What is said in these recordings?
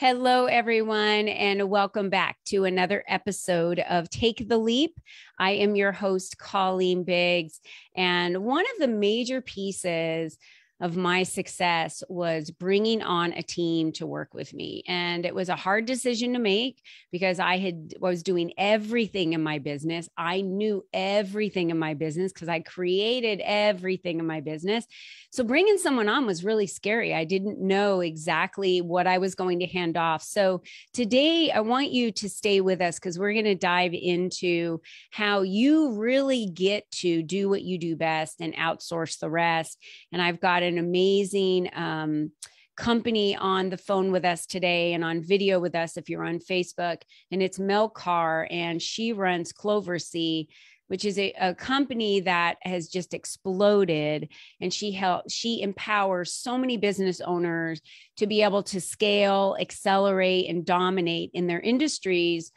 Hello, everyone, and welcome back to another episode of Take the Leap. I am your host, Colleen Biggs, and one of the major pieces of my success was bringing on a team to work with me. And it was a hard decision to make because was doing everything in my business. I knew everything in my business because I created everything in my business. So bringing someone on was really scary. I didn't know exactly what I was going to hand off. So today I want you to stay with us because we're going to dive into how you really get to do what you do best and outsource the rest. And I've got an amazing company on the phone with us today and on video with us if you're on Facebook, and it's Mel Carr, and she runs Cloversy, which is a company that has just exploded. And she empowers so many business owners to be able to scale, accelerate, and dominate in their industries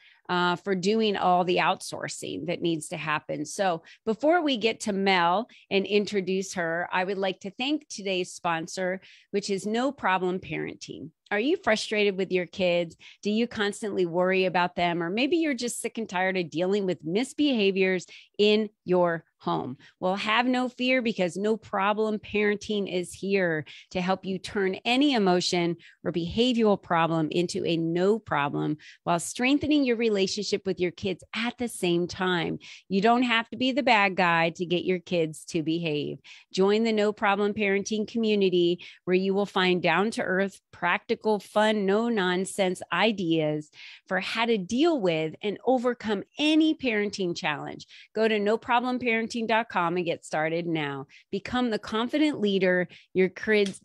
for doing all the outsourcing that needs to happen. So before we get to Mel and introduce her, I would like to thank today's sponsor, which is No Problem Parenting. Are you frustrated with your kids? Do you constantly worry about them? Or maybe you're just sick and tired of dealing with misbehaviors in your home. Well, have no fear because No Problem Parenting is here to help you turn any emotion or behavioral problem into a no problem while strengthening your relationship with your kids at the same time. You don't have to be the bad guy to get your kids to behave. Join the No Problem Parenting community where you will find down-to-earth, practical, fun, no-nonsense ideas for how to deal with and overcome any parenting challenge. Go to noproblemparenting.com and get started now. Become the confident leader your kids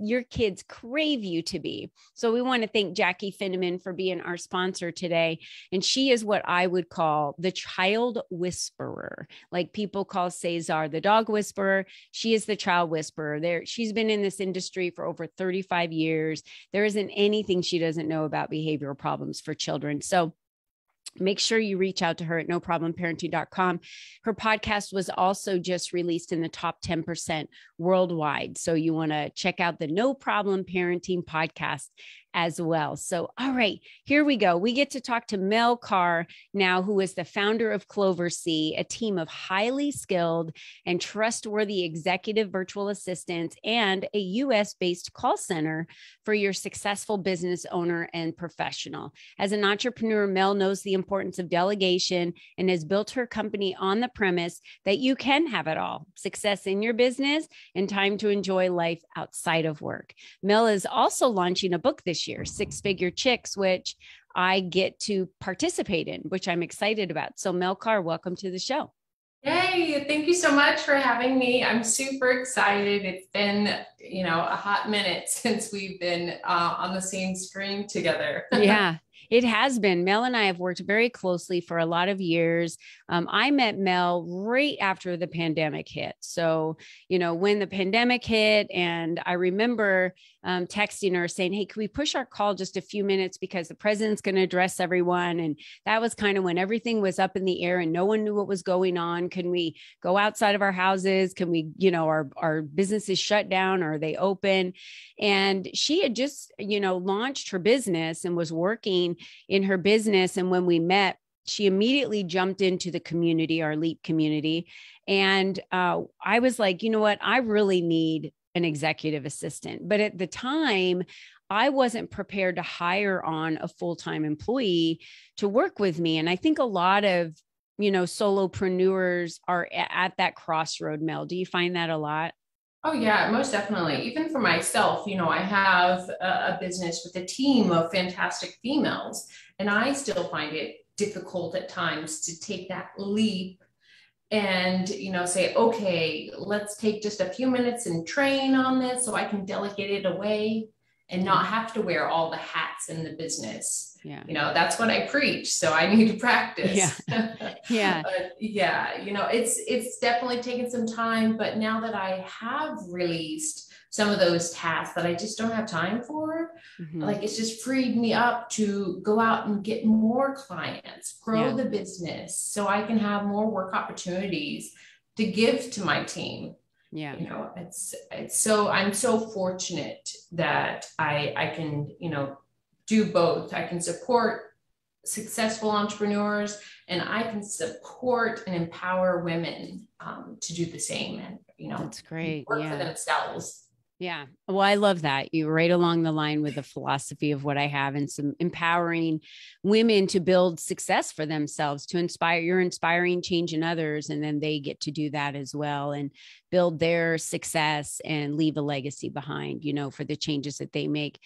crave you to be. So we want to thank Jackie Finneman for being our sponsor today. And she is what I would call the child whisperer. Like people call Cesar the dog whisperer. She is the child whisperer. She's been in this industry for over 35 years. There isn't anything she doesn't know about behavioral problems for children. So make sure you reach out to her at noproblemparenting.com. Her podcast was also just released in the top 10% worldwide. So you want to check out the No Problem Parenting podcast as well. So, all right, here we go. We get to talk to Mel Carr now, who is the founder of Cloversy, a team of highly skilled and trustworthy executive virtual assistants and a US-based call center for your successful business owner and professional. As an entrepreneur, Mel knows the importance of delegation and has built her company on the premise that you can have it all: success in your business and time to enjoy life outside of work. Mel is also launching a book this year, Six Figure Chicks, which I get to participate in, which I'm excited about. So Mel Carr, welcome to the show. Hey, thank you so much for having me. I'm super excited. It's been, a hot minute since we've been on the same screen together. Yeah. It has been. Mel and I have worked very closely for a lot of years. I met Mel right after the pandemic hit. So, when the pandemic hit, and I remember texting her saying, hey, can we push our call just a few minutes because the president's going to address everyone? And that was kind of when everything was up in the air and no one knew what was going on. Can we go outside of our houses? Can we, our businesses shut down, or are they open? And she had just, launched her business and was working in her business. And when we met, she immediately jumped into the community, our LEAP community. And I was like, you know what? I really need an executive assistant. But at the time, I wasn't prepared to hire on a full-time employee to work with me. And I think a lot of, solopreneurs are at that crossroad, Mel. Do you find that a lot? Oh, yeah, most definitely. Even for myself, I have a business with a team of fantastic females, and I still find it difficult at times to take that leap and, say, okay, let's take just a few minutes and train on this so I can delegate it away and not have to wear all the hats in the business. Yeah. That's what I preach. So I need to practice. Yeah. Yeah. But yeah, it's definitely taken some time, but now that I have released some of those tasks that I just don't have time for, like it's just freed me up to go out and get more clients, grow the business so I can have more work opportunities to give to my team. Yeah. It's so, I'm so fortunate that I can, do both. I can support successful entrepreneurs, and I can support and empower women to do the same, and that's great. Work for themselves. Yeah. Well, I love that. You're right along the line with the philosophy of what I have, and some empowering women to build success for themselves, to inspire. You're inspiring change in others, and then they get to do that as well and build their success and leave a legacy behind, for the changes that they make.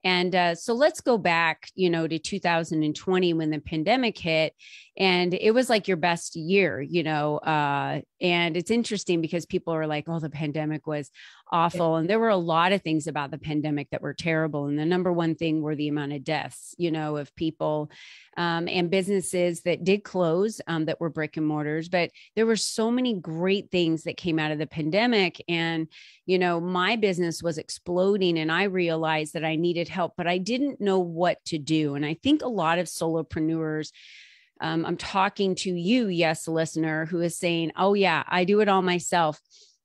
And so let's go back, to 2020 when the pandemic hit, and it was like your best year, and it's interesting because people are like, oh, the pandemic was awful. And there were a lot of things about the pandemic that were terrible. And the number one thing were the amount of deaths, of people and businesses that did close that were brick and mortars. But there were so many great things that came out of the pandemic. And, my business was exploding, and I realized that I needed help, but I didn't know what to do. And I think a lot of solopreneurs, I'm talking to you, yes, listener, who is saying, oh yeah, I do it all myself.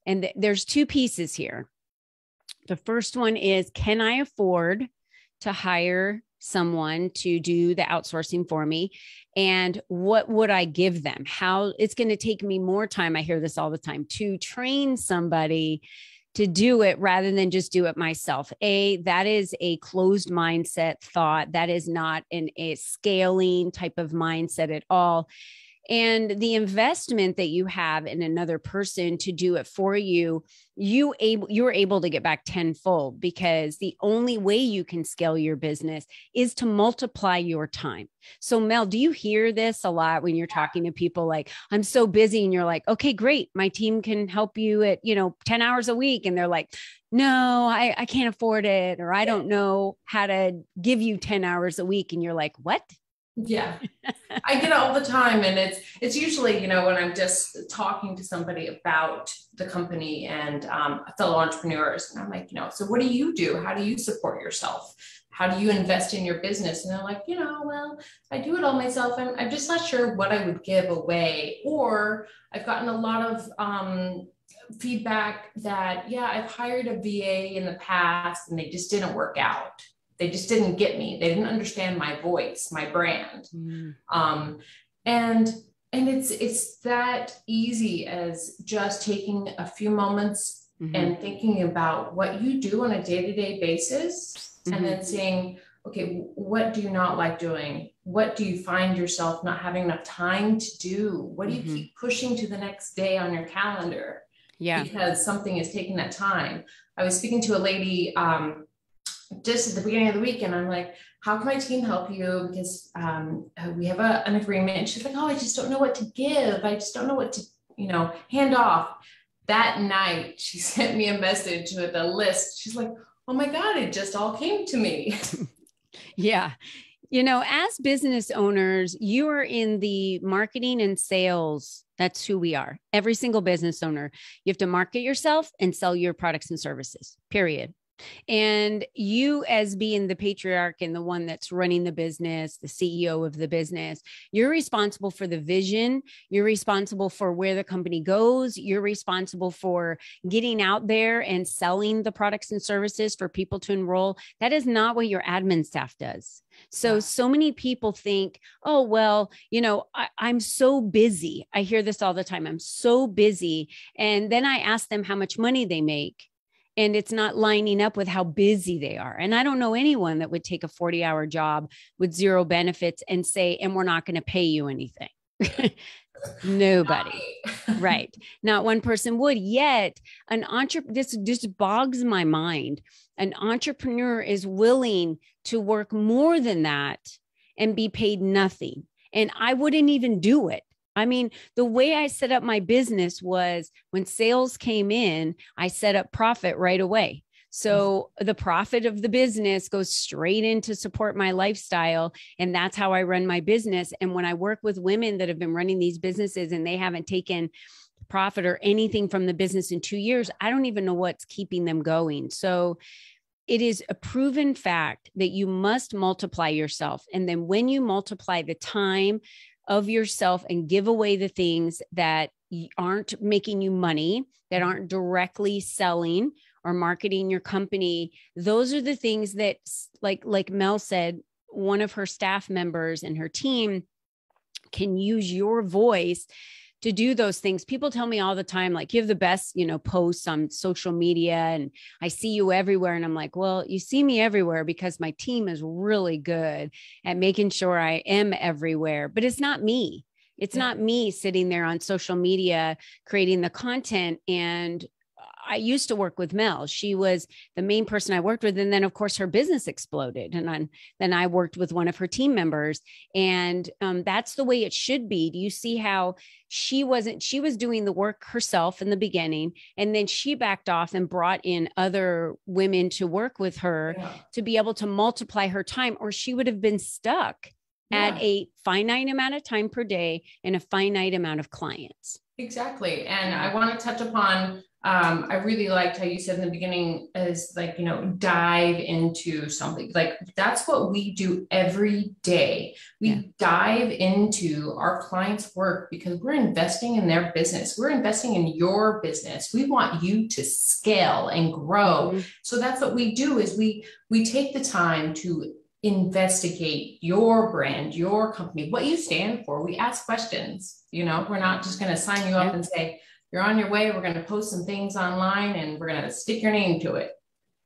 And there's two pieces here. The first one is, can I afford to hire someone to do the outsourcing for me? And what would I give them? How it's going to take me more time. I hear this all the time, to train somebody to do it rather than just do it myself. That is a closed mindset thought. That is not a scaling type of mindset at all. And the investment that you have in another person to do it for you, you're able to get back tenfold, because the only way you can scale your business is to multiply your time. So Mel, do you hear this a lot when you're talking to people like, I'm so busy, and you're like, okay, great. My team can help you at, 10 hours a week. And they're like, no, I can't afford it. Or I don't know how to give you 10 hours a week. And you're like, what? Yeah, I get it all the time. And it's usually, when I'm just talking to somebody about the company and fellow entrepreneurs, and I'm like, so what do you do? How do you support yourself? How do you invest in your business? And they're like, well, I do it all myself. I'm just not sure what I would give away. Or I've gotten a lot of feedback that, yeah, I've hired a VA in the past and they just didn't work out. They just didn't get me. They didn't understand my voice, my brand. And it's that easy as just taking a few moments and thinking about what you do on a day-to-day basis, and then saying, okay, what do you not like doing? What do you find yourself not having enough time to do? What do you keep pushing to the next day on your calendar? Yeah. Because something is taking that time. I was speaking to a lady just at the beginning of the week, and I'm like, how can my team help you? Because we have an agreement. And she's like, oh, I just don't know what to give. I just don't know what to, hand off. That night, she sent me a message with a list. She's like, oh my God, it just all came to me. Yeah. As business owners, you are in the marketing and sales. That's who we are. Every single business owner, you have to market yourself and sell your products and services, period. And you, as being the patriarch and the one that's running the business, the CEO of the business, you're responsible for the vision. You're responsible for where the company goes. You're responsible for getting out there and selling the products and services for people to enroll. That is not what your admin staff does. So many people think, oh, well, I'm so busy. I hear this all the time. I'm so busy. And then I ask them how much money they make, and it's not lining up with how busy they are. And I don't know anyone that would take a 40-hour job with zero benefits and say, and we're not going to pay you anything. Nobody. Right. Not one person would. Yet an entrepreneur, this just bogs my mind. An entrepreneur is willing to work more than that and be paid nothing. And I wouldn't even do it. I mean, the way I set up my business was when sales came in, I set up profit right away. So the profit of the business goes straight in to support my lifestyle. And that's how I run my business. And when I work with women that have been running these businesses and they haven't taken profit or anything from the business in 2 years, I don't even know what's keeping them going. So it is a proven fact that you must multiply yourself. And then when you multiply the time of yourself and give away the things that aren't making you money, that aren't directly selling or marketing your company, those are the things that, like Mel said, one of her staff members and her team can use your voice to do those things. People tell me all the time, like, you have the best, posts on social media and I see you everywhere. And I'm like, well, you see me everywhere because my team is really good at making sure I am everywhere, but it's not me. It's not me sitting there on social media, creating the content. And I used to work with Mel. She was the main person I worked with. And then of course her business exploded. And then I worked with one of her team members, and that's the way it should be. Do you see how she was doing the work herself in the beginning, and then she backed off and brought in other women to work with her to be able to multiply her time, or she would have been stuck at a finite amount of time per day and a finite amount of clients. Exactly. And I want to touch upon, I really liked how you said in the beginning is like, dive into something. Like that's what we do every day. We dive into our clients' work because we're investing in their business. We're investing in your business. We want you to scale and grow. Mm-hmm. So that's what we do is we take the time to investigate your brand, your company, what you stand for. We ask questions. We're not just going to sign you up and say, you're on your way. We're going to post some things online and we're going to stick your name to it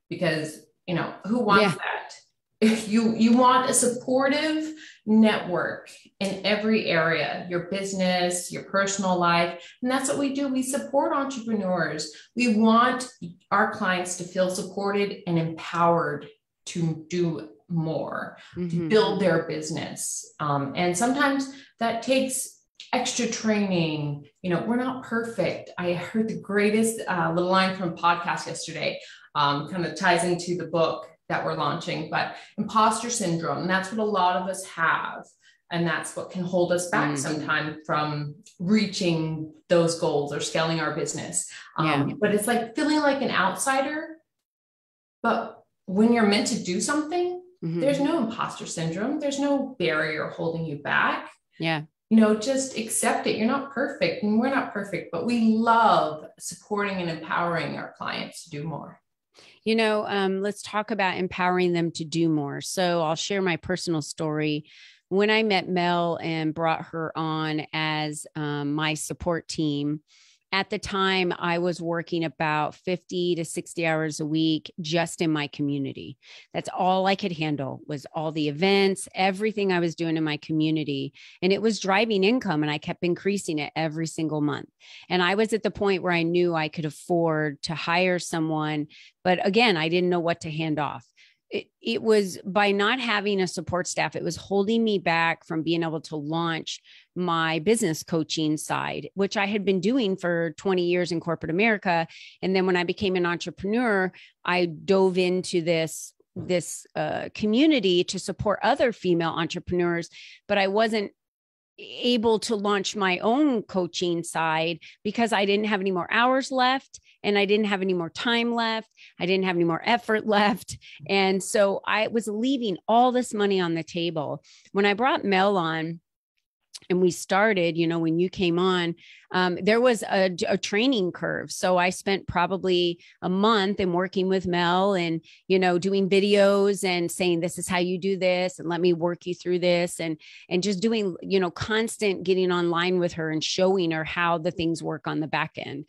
because, who wants that? If you want a supportive network in every area, your business, your personal life. And that's what we do. We support entrepreneurs. We want our clients to feel supported and empowered to do more, to build their business. And sometimes that takes extra training. We're not perfect. I heard the greatest little line from a podcast yesterday, kind of ties into the book that we're launching, but imposter syndrome. And that's what a lot of us have. And that's what can hold us back sometimes from reaching those goals or scaling our business. But it's like feeling like an outsider. But when you're meant to do something, there's no imposter syndrome. There's no barrier holding you back. Yeah. Just accept it. You're not perfect and we're not perfect, but we love supporting and empowering our clients to do more. Let's talk about empowering them to do more. So I'll share my personal story. When I met Mel and brought her on as my support team, at the time, I was working about 50 to 60 hours a week just in my community. That's all I could handle was all the events, everything I was doing in my community. And it was driving income, and I kept increasing it every single month. And I was at the point where I knew I could afford to hire someone. But again, I didn't know what to hand off. It was by not having a support staff, it was holding me back from being able to launch my business coaching side, which I had been doing for 20 years in corporate America. And then when I became an entrepreneur, I dove into this community to support other female entrepreneurs, but I wasn't able to launch my own coaching side because I didn't have any more hours left and I didn't have any more time left. I didn't have any more effort left. And so I was leaving all this money on the table. When I brought Mel on, and we started, when you came on, there was a training curve. So I spent probably a month in working with Mel and, doing videos and saying, this is how you do this. And let me work you through this. And just doing, constant getting online with her and showing her how the things work on the back end.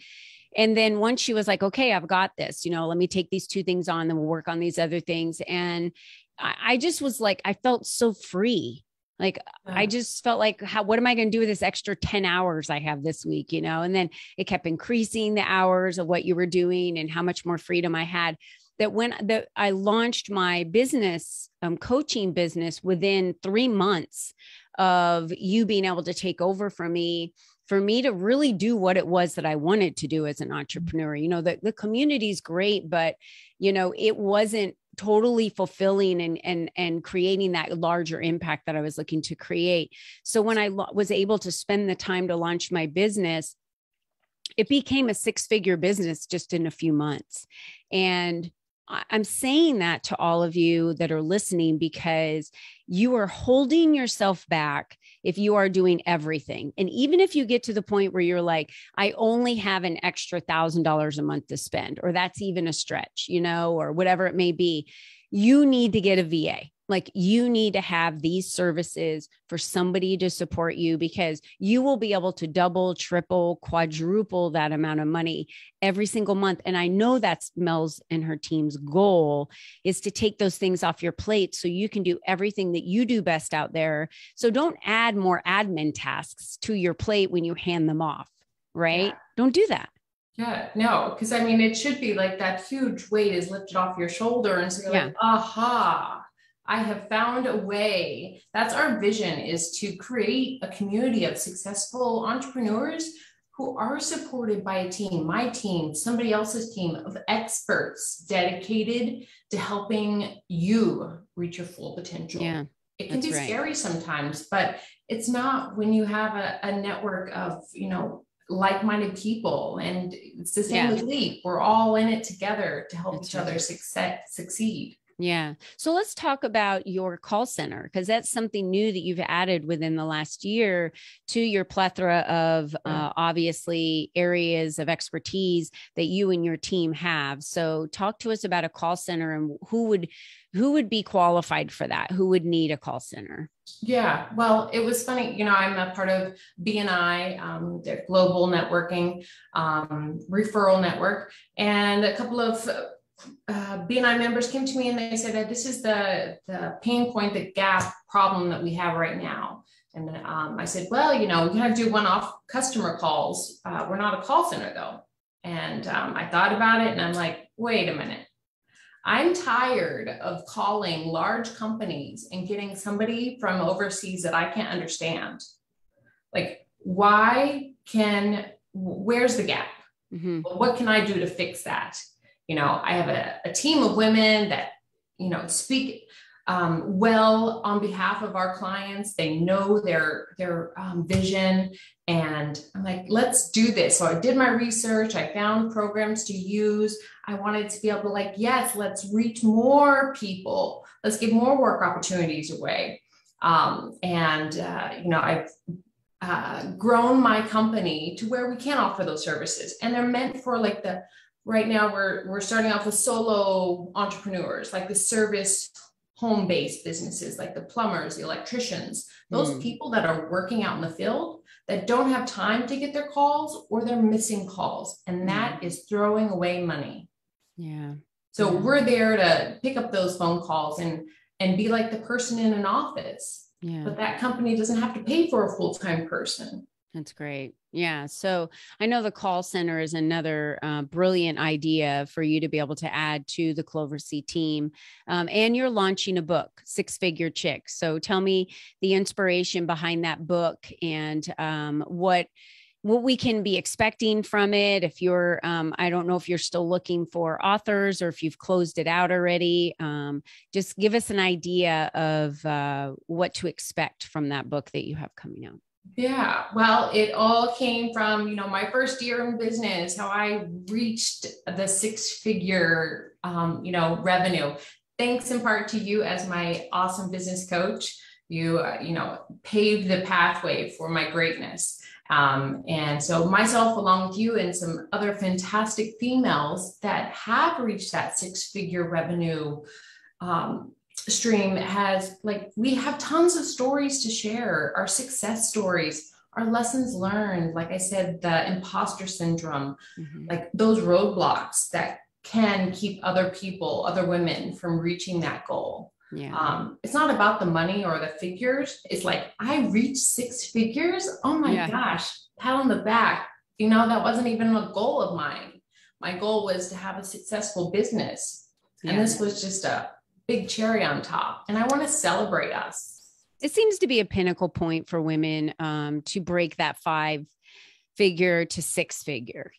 And then once she was like, okay, I've got this, let me take these two things on, then we'll work on these other things. And I just was like, I felt so free. Like, I just felt like, what am I going to do with this extra 10 hours I have this week, And then it kept increasing the hours of what you were doing and how much more freedom I had. That when I launched my business, coaching business within 3 months of you being able to take over from me, for me to really do what it was that I wanted to do as an entrepreneur. The community is great, but, it wasn't totally fulfilling and creating that larger impact that I was looking to create. So when I was able to spend the time to launch my business, it became a 6-figure business just in a few months. And I'm saying that to all of you that are listening because you are holding yourself back if you are doing everything. And even if you get to the point where you're like, I only have an extra $1,000 a month to spend, or that's even a stretch, or whatever it may be, you need to get a VA. Like you need to have these services for somebody to support you, because you will be able to double, triple, quadruple that amount of money every single month. And I know that's Mel's and her team's goal, is to take those things off your plate so you can do everything that you do best out there. So don't add more admin tasks to your plate when you hand them off, right? Yeah. Don't do that. Yeah, no, because I mean, it should be like that huge weight is lifted off your shoulder. And so you're like, aha, I have found a way. That's our vision, is to create a community of successful entrepreneurs who are supported by a team, my team, somebody else's team of experts dedicated to helping you reach your full potential. Yeah, it can be scary sometimes, but it's not when you have a network of, like-minded people. And it's the same with Leap. We're all in it together to help each other succeed. Yeah. So let's talk about your call center, because that's something new that you've added within the last year to your plethora of obviously areas of expertise that you and your team have. So talk to us about a call center and who would be qualified for that? Who would need a call center? Yeah, well, it was funny. I'm a part of BNI, their global networking referral network, and a couple of BNI members came to me and they said that this is the pain point, the gap problem that we have right now. And I said, well, we kind of do one-off customer calls. We're not a call center though. And I thought about it and I'm like, wait a minute. I'm tired of calling large companies and getting somebody from overseas that I can't understand. Like, where's the gap? Mm-hmm. What can I do to fix that? I have a team of women that, speak well on behalf of our clients. They know their vision, and I'm like, let's do this. So I did my research. I found programs to use. I wanted to be able to yes, let's reach more people. Let's give more work opportunities away. I've grown my company to where we can offer those services, and they're meant for right now we're starting off with solo entrepreneurs, like the service home-based businesses, like the plumbers, the electricians, those people that are working out in the field that don't have time to get their calls, or they're missing calls. And that is throwing away money. Yeah. So we're there to pick up those phone calls and be like the person in an office. Yeah. But that company doesn't have to pay for a full-time person. That's great. Yeah. So I know the call center is another brilliant idea for you to be able to add to the Cloversy team. And you're launching a book, Six Figure Chick. So tell me the inspiration behind that book and what we can be expecting from it. If you're, I don't know if you're still looking for authors or if you've closed it out already. Just give us an idea of what to expect from that book that you have coming out. Yeah, well, it all came from, my first year in business, how I reached the six-figure, revenue. Thanks in part to you as my awesome business coach. You, paved the pathway for my greatness. And so myself, along with you and some other fantastic females that have reached that six-figure revenue stream we have tons of stories to share, our success stories, our lessons learned. Like I said, the imposter syndrome, those roadblocks that can keep other women from reaching that goal. Yeah. It's not about the money or the figures. It's I reached six figures. Oh my gosh, pat on the back. That wasn't even a goal of mine. My goal was to have a successful business. And this was just a big cherry on top. And I want to celebrate us. It seems to be a pinnacle point for women to break that 5-figure to 6-figure,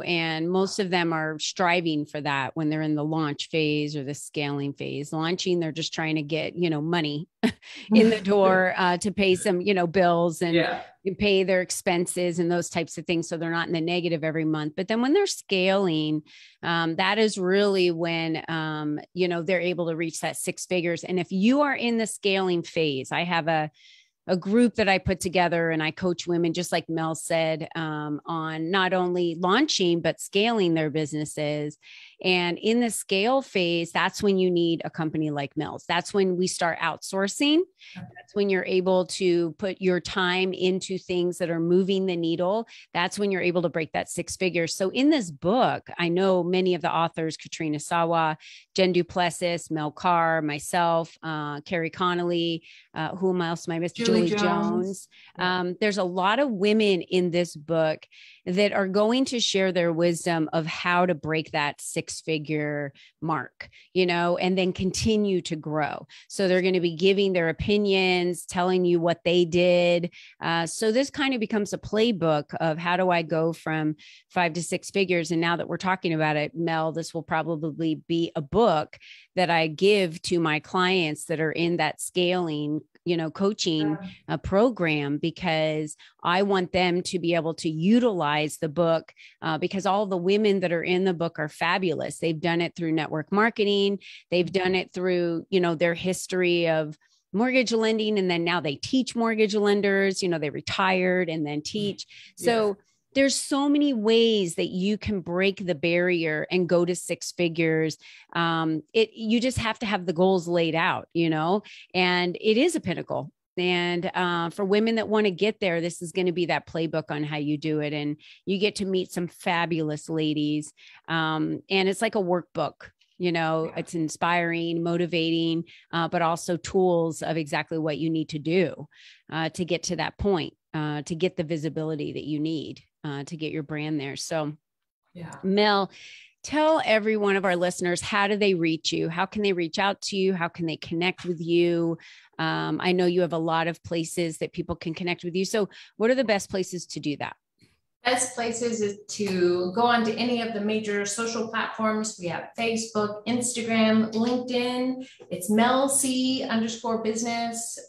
and most of them are striving for that when they're in the launch phase or the scaling phase. Launching, they're just trying to get, money in the door to pay some, bills and pay their expenses and those types of things. So they're not in the negative every month. But then when they're scaling, that is really when, they're able to reach that 6 figures. And if you are in the scaling phase, I have a a group that I put together, and I coach women, just like Mel said, on not only launching, but scaling their businesses. And in the scale phase, that's when you need a company like Mel's. That's when we start outsourcing. That's when you're able to put your time into things that are moving the needle. That's when you're able to break that 6 figures. So in this book, I know many of the authors, Katrina Sawa, Jen Duplessis, Mel Carr, myself, Carrie Connolly, whom else am I missing? Julie Jones. There's a lot of women in this book that are going to share their wisdom of how to break that 6-figure mark, and then continue to grow. So they're going to be giving their opinions, telling you what they did. So this kind of becomes a playbook of how do I go from 5 to 6 figures. And now that we're talking about it, Mel, this will probably be a book that I give to my clients that are in that scaling coaching program, because I want them to be able to utilize the book, because all the women that are in the book are fabulous. They've done it through network marketing. They've done it through, their history of mortgage lending. And then now they teach mortgage lenders, they retired and then teach. So there's so many ways that you can break the barrier and go to 6 figures. You just have to have the goals laid out, and it is a pinnacle. And for women that want to get there, this is going to be that playbook on how you do it. And you get to meet some fabulous ladies. And it's like a workbook. It's inspiring, motivating, but also tools of exactly what you need to do to get to that point, to get the visibility that you need to get your brand there. So, Mel, tell every one of our listeners, how do they reach you? How can they reach out to you? How can they connect with you? I know you have a lot of places that people can connect with you. So what are the best places to do that? Best places is to go on to any of the major social platforms. We have Facebook, Instagram, LinkedIn. It's Mel C_business.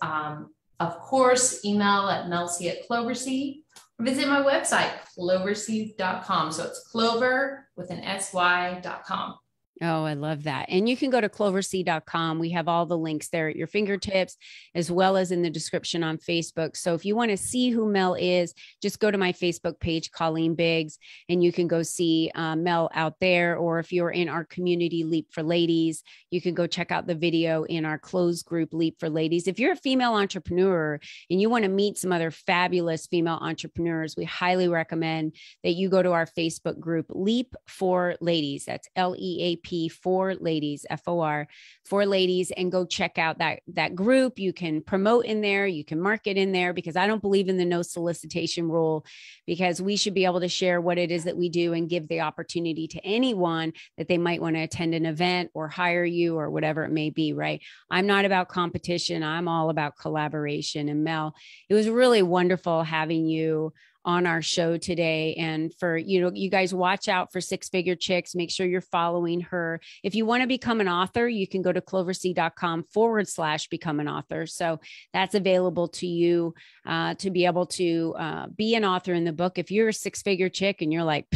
Of course, email at melc@Cloversy. Visit my website, cloversy.com. So it's Clover with an SY.com. Oh, I love that. And you can go to cloversy.com. We have all the links there at your fingertips, as well as in the description on Facebook. So if you want to see who Mel is, just go to my Facebook page, Colleen Biggs, and you can go see Mel out there. Or if you're in our community, Leap for Ladies, you can go check out the video in our closed group, Leap for Ladies. If you're a female entrepreneur and you want to meet some other fabulous female entrepreneurs, we highly recommend that you go to our Facebook group, Leap for Ladies. That's LEAP for Ladies, FOR, for Ladies, and go check out that group. You can promote in there, you can market in there, because I don't believe in the no solicitation rule, because we should be able to share what it is that we do and give the opportunity to anyone that they might want to attend an event or hire you or whatever it may be, right? I'm not about competition. I'm all about collaboration. And Mel, it was really wonderful having you on our show today. And for, you guys watch out for 6-figure chicks. Make sure you're following her. If you want to become an author, you can go to cloversy.com/become an author. So that's available to you to be able to be an author in the book. If you're a 6-figure chick and you're like,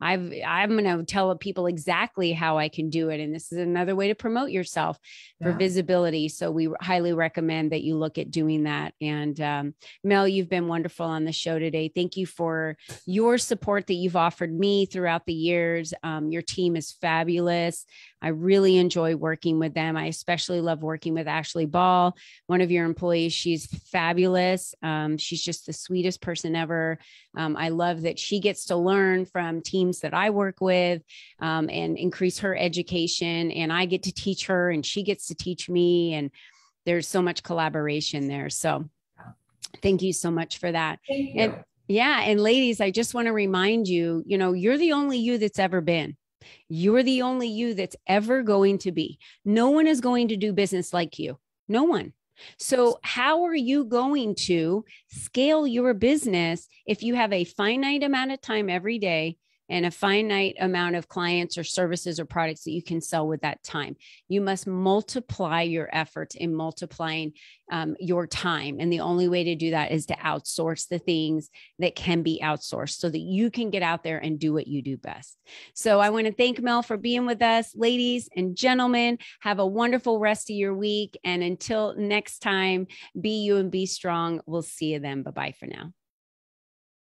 I'm going to tell people exactly how I can do it. And this is another way to promote yourself for visibility. So we highly recommend that you look at doing that. And Mel, you've been wonderful on the show today. Thank you for your support that you've offered me throughout the years. Your team is fabulous. I really enjoy working with them. I especially love working with Ashley Ball, one of your employees. She's fabulous. She's just the sweetest person ever. I love that she gets to learn from teams that I work with and increase her education. And I get to teach her and she gets to teach me. And there's so much collaboration there. So thank you so much for that. Thank you. And and ladies, I just want to remind you, you're the only you that's ever been. You're the only you that's ever going to be. No one is going to do business like you. No one. So how are you going to scale your business if you have a finite amount of time every day and a finite amount of clients or services or products that you can sell with that time. You must multiply your efforts in multiplying your time. And the only way to do that is to outsource the things that can be outsourced so that you can get out there and do what you do best. So I want to thank Mel for being with us. Ladies and gentlemen, have a wonderful rest of your week. And until next time, be you and be strong. We'll see you then. Bye-bye for now.